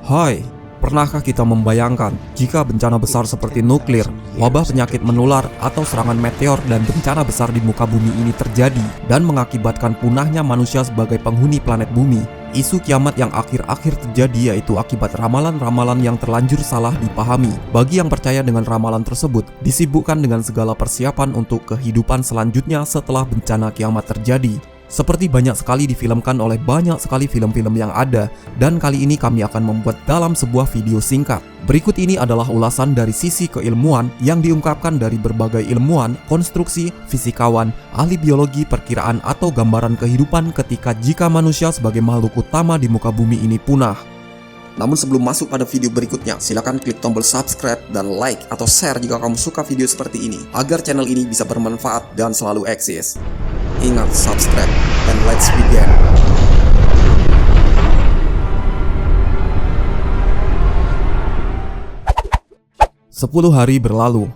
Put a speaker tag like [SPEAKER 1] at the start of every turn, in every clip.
[SPEAKER 1] Hai, pernahkah kita membayangkan jika bencana besar seperti nuklir, wabah penyakit menular, atau serangan meteor dan bencana besar di muka bumi ini terjadi dan mengakibatkan punahnya manusia sebagai penghuni planet bumi? Isu kiamat yang akhir-akhir terjadi yaitu akibat ramalan-ramalan yang terlanjur salah dipahami. Bagi yang percaya dengan ramalan tersebut, disibukkan dengan segala persiapan untuk kehidupan selanjutnya setelah bencana kiamat terjadi. Seperti banyak sekali difilmkan oleh banyak sekali film-film yang ada, dan kali ini kami akan membuat dalam sebuah video singkat. Berikut ini adalah ulasan dari sisi keilmuan yang diungkapkan dari berbagai ilmuwan, konstruksi, fisikawan, ahli biologi, perkiraan, atau gambaran kehidupan ketika jika manusia sebagai makhluk utama di muka bumi ini punah. Namun sebelum masuk pada video berikutnya, silakan klik tombol subscribe dan like atau share jika kamu suka video seperti ini, agar channel ini bisa bermanfaat dan selalu eksis. Ingat, subscribe, and let's begin. Sepuluh hari berlalu.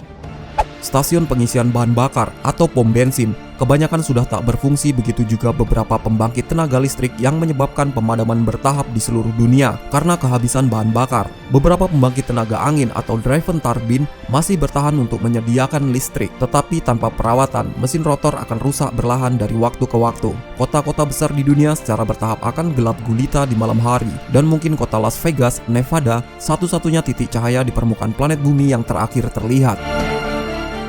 [SPEAKER 1] Stasiun pengisian bahan bakar atau pom bensin kebanyakan sudah tak berfungsi, begitu juga beberapa pembangkit tenaga listrik yang menyebabkan pemadaman bertahap di seluruh dunia karena kehabisan bahan bakar. Beberapa pembangkit tenaga angin atau driven turbine masih bertahan untuk menyediakan listrik, tetapi tanpa perawatan, mesin rotor akan rusak berlahan dari waktu ke waktu. Kota-kota besar di dunia secara bertahap akan gelap gulita di malam hari, dan mungkin kota Las Vegas, Nevada, satu-satunya titik cahaya di permukaan planet bumi yang terakhir terlihat.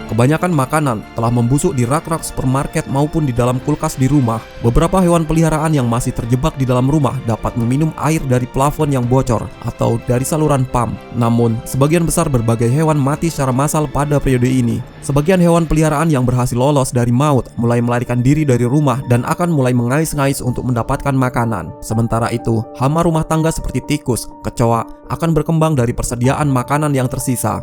[SPEAKER 1] Kebanyakan makanan telah membusuk di rak-rak supermarket maupun di dalam kulkas di rumah. Beberapa hewan peliharaan yang masih terjebak di dalam rumah dapat meminum air dari plafon yang bocor atau dari saluran pump. Namun, sebagian besar berbagai hewan mati secara massal pada periode ini. Sebagian hewan peliharaan yang berhasil lolos dari maut mulai melarikan diri dari rumah dan akan mulai mengais-ngais untuk mendapatkan makanan. Sementara itu, hama rumah tangga seperti tikus, kecoa akan berkembang dari persediaan makanan yang tersisa.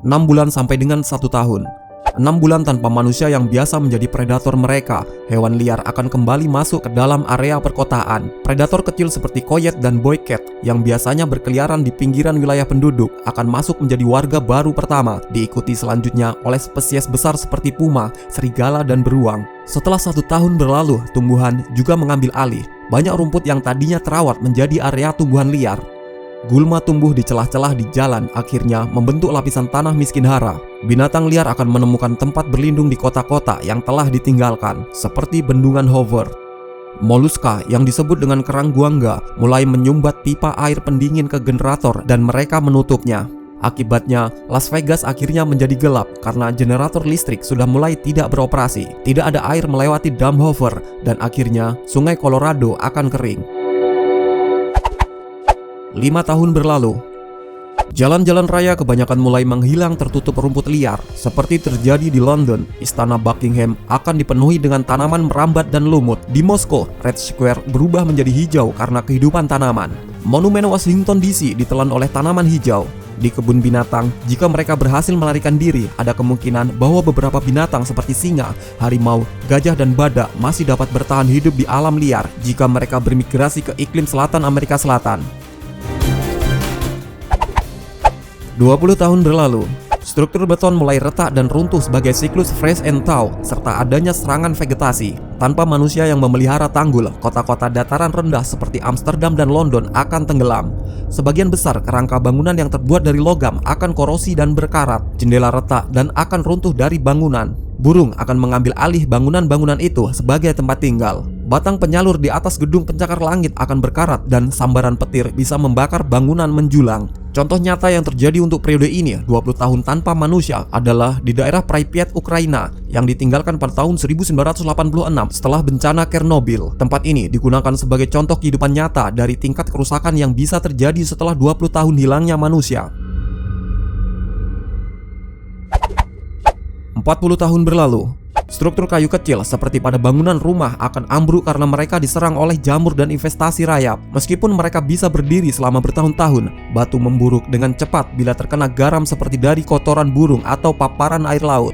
[SPEAKER 1] 6 bulan sampai dengan 1 tahun. 6 bulan tanpa manusia yang biasa menjadi predator mereka, hewan liar akan kembali masuk ke dalam area perkotaan. Predator kecil seperti koyet dan boycat yang biasanya berkeliaran di pinggiran wilayah penduduk akan masuk menjadi warga baru pertama, diikuti selanjutnya oleh spesies besar seperti puma, serigala, dan beruang. Setelah 1 tahun berlalu, tumbuhan juga mengambil alih. Banyak rumput yang tadinya terawat menjadi area tumbuhan liar. Gulma tumbuh di celah-celah di jalan, akhirnya membentuk lapisan tanah miskin hara. Binatang liar akan menemukan tempat berlindung di kota-kota yang telah ditinggalkan, seperti bendungan Hoover. Moluska yang disebut dengan kerang guangga mulai menyumbat pipa air pendingin ke generator dan mereka menutupnya. Akibatnya, Las Vegas akhirnya menjadi gelap karena generator listrik sudah mulai tidak beroperasi. Tidak ada air melewati dam Hoover dan akhirnya sungai Colorado akan kering. 5 tahun berlalu. Jalan-jalan raya kebanyakan mulai menghilang tertutup rumput liar. Seperti terjadi di London, istana Buckingham akan dipenuhi dengan tanaman merambat dan lumut. Di Moskow, Red Square berubah menjadi hijau karena kehidupan tanaman. Monumen Washington DC ditelan oleh tanaman hijau. Di kebun binatang, jika mereka berhasil melarikan diri, ada kemungkinan bahwa beberapa binatang seperti singa, harimau, gajah, dan badak masih dapat bertahan hidup di alam liar jika mereka bermigrasi ke iklim selatan Amerika Selatan. 20 tahun berlalu. Struktur beton mulai retak dan runtuh sebagai siklus freeze and thaw, serta adanya serangan vegetasi. Tanpa manusia yang memelihara tanggul, kota-kota dataran rendah seperti Amsterdam dan London akan tenggelam. Sebagian besar kerangka bangunan yang terbuat dari logam akan korosi dan berkarat. Jendela retak dan akan runtuh dari bangunan. Burung akan mengambil alih bangunan-bangunan itu sebagai tempat tinggal. Batang penyalur di atas gedung pencakar langit akan berkarat dan sambaran petir bisa membakar bangunan menjulang. Contoh nyata yang terjadi untuk periode ini, 20 tahun tanpa manusia, adalah di daerah Pripyat, Ukraina, yang ditinggalkan pada tahun 1986 setelah bencana Chernobyl. Tempat ini digunakan sebagai contoh kehidupan nyata dari tingkat kerusakan yang bisa terjadi setelah 20 tahun hilangnya manusia. 40 tahun berlalu. Struktur kayu kecil seperti pada bangunan rumah akan ambruk karena mereka diserang oleh jamur dan investasi rayap. Meskipun mereka bisa berdiri selama bertahun-tahun, batu memburuk dengan cepat bila terkena garam seperti dari kotoran burung atau paparan air laut.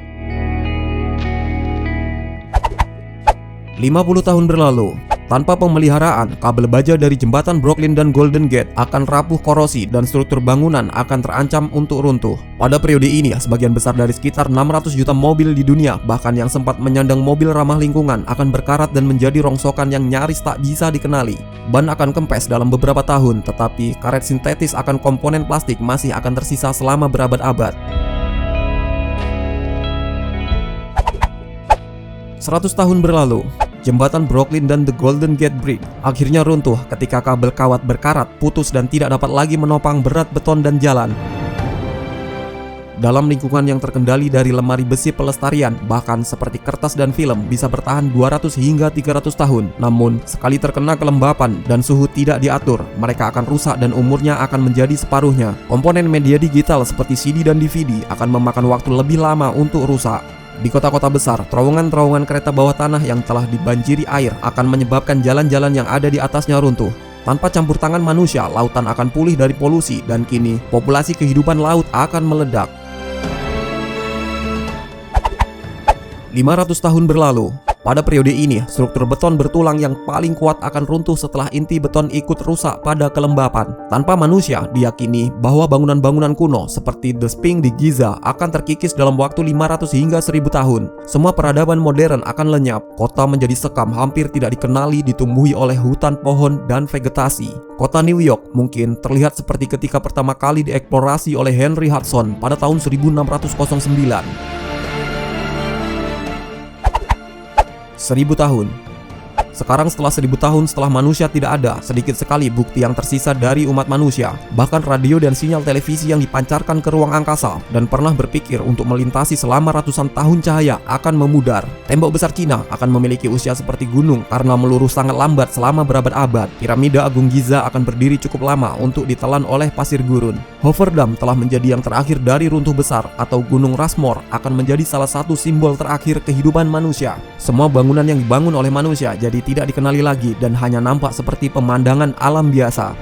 [SPEAKER 1] 50 tahun berlalu. Tanpa pemeliharaan, kabel baja dari jembatan Brooklyn dan Golden Gate akan rapuh korosi dan struktur bangunan akan terancam untuk runtuh. Pada periode ini, sebagian besar dari sekitar 600 juta mobil di dunia, bahkan yang sempat menyandang mobil ramah lingkungan, akan berkarat dan menjadi rongsokan yang nyaris tak bisa dikenali. Ban akan kempes dalam beberapa tahun, tetapi karet sintetis akan komponen plastik masih akan tersisa selama berabad-abad. 100 tahun berlalu, jembatan Brooklyn dan The Golden Gate Bridge akhirnya runtuh ketika kabel kawat berkarat putus dan tidak dapat lagi menopang berat beton dan jalan. Dalam lingkungan yang terkendali dari lemari besi pelestarian, bahkan seperti kertas dan film bisa bertahan 200 hingga 300 tahun. Namun, sekali terkena kelembapan dan suhu tidak diatur, mereka akan rusak dan umurnya akan menjadi separuhnya. Komponen media digital seperti CD dan DVD akan memakan waktu lebih lama untuk rusak. Di kota-kota besar, terowongan-terowongan kereta bawah tanah yang telah dibanjiri air akan menyebabkan jalan-jalan yang ada di atasnya runtuh. Tanpa campur tangan manusia, lautan akan pulih dari polusi dan kini populasi kehidupan laut akan meledak. 500 tahun berlalu. Pada periode ini, struktur beton bertulang yang paling kuat akan runtuh setelah inti beton ikut rusak pada kelembapan. Tanpa manusia, diyakini bahwa bangunan-bangunan kuno seperti The Sphinx di Giza akan terkikis dalam waktu 500 hingga 1000 tahun. Semua peradaban modern akan lenyap. Kota menjadi sekam, hampir tidak dikenali, ditumbuhi oleh hutan pohon dan vegetasi. Kota New York mungkin terlihat seperti ketika pertama kali dieksplorasi oleh Henry Hudson pada tahun 1609. 1000 tahun. Sekarang setelah 1000 tahun setelah manusia tidak ada, sedikit sekali bukti yang tersisa dari umat manusia. Bahkan radio dan sinyal televisi yang dipancarkan ke ruang angkasa dan pernah berpikir untuk melintasi selama ratusan tahun cahaya akan memudar. Tembok besar Cina akan memiliki usia seperti gunung karena melurus sangat lambat selama berabad-abad. Piramida Agung Giza akan berdiri cukup lama untuk ditelan oleh pasir gurun. Hoover Dam telah menjadi yang terakhir dari runtuh besar, atau Gunung Rushmore akan menjadi salah satu simbol terakhir kehidupan manusia. Semua bangunan yang dibangun oleh manusia jadi tidak dikenali lagi dan hanya nampak seperti pemandangan alam biasa.